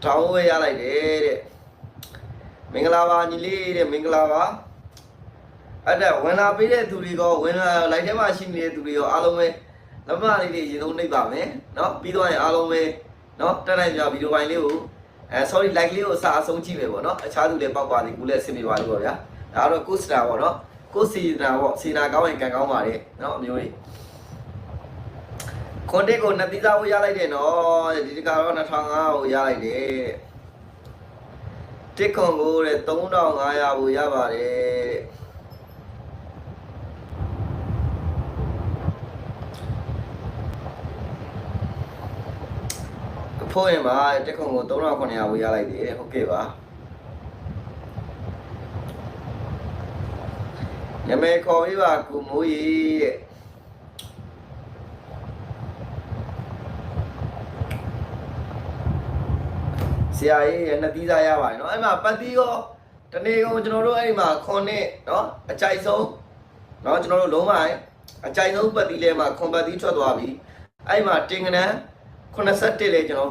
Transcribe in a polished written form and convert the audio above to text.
ထောင်းဝဲရလိုက်တယ်တဲ့မင်္ဂလာပါညီလေးတဲ့မင်္ဂလာပါအဲ့ဒါဝင်လာပေးတဲ့သူတွေကောဝင်လာလိုက်ထဲမှာရှိနေတဲ့သူတွေရောအားလုံးပဲလက်မလေးတွေရေသုံးနှိပ်ပါမယ်เนาะပြီးတော့ရင်အားလုံးပဲเนาะတက်နိုင်ကြဗီဒီယိုပိုင်းလေးကိုsorry like လေးကိုအစားအဆုံးကြည့်မယ်ပေါ့เนาะအခြားသူလည်းပောက်ပါသေးဘူးလည်းအဆင်ပြေပါလို့ပေါ့ဗျာဒါတော့ကိုစတာပေါ့เนาะကိုစီနာပေါ့စီနာကောင်းရင်ကံကောင်းပါလေเนาะအမျိုးကြီးခွန်တက်ကိုနှစ်သီးသားဝရလိုက်တယ်နော်ဒီတကတော့2500ကိုရလိုက်တယ်တစ်ခွန်ကိုတဲ့3500ကိုရပါတယ်ဖို့ရင်ပါတစ်ခွန်ကို3900ကိုရလိုက်တယ်ဟုတ်ကဲ့ပါညမေခေါ်ပြီးပါကိုမိုးကြီးတဲ့ဆရာကြီးရဲ့နှစ်သီးသားရပါတယ်เนาะအဲ့မှာပတ်သီးရောတနေ့ကုန်ကျွန်တော်တို့အဲ့ဒီမှာခွန်နဲ့เนาะအကြိုက်ဆုံးเนาะကျွန်တော်တို့လုံးဝအကြိုက်ဆုံးပတ်သီးလဲမှာခွန်ပတ်သီးထွက်သွားပြီအဲ့မှာတင်ကနန်း81လဲကျွန်တော်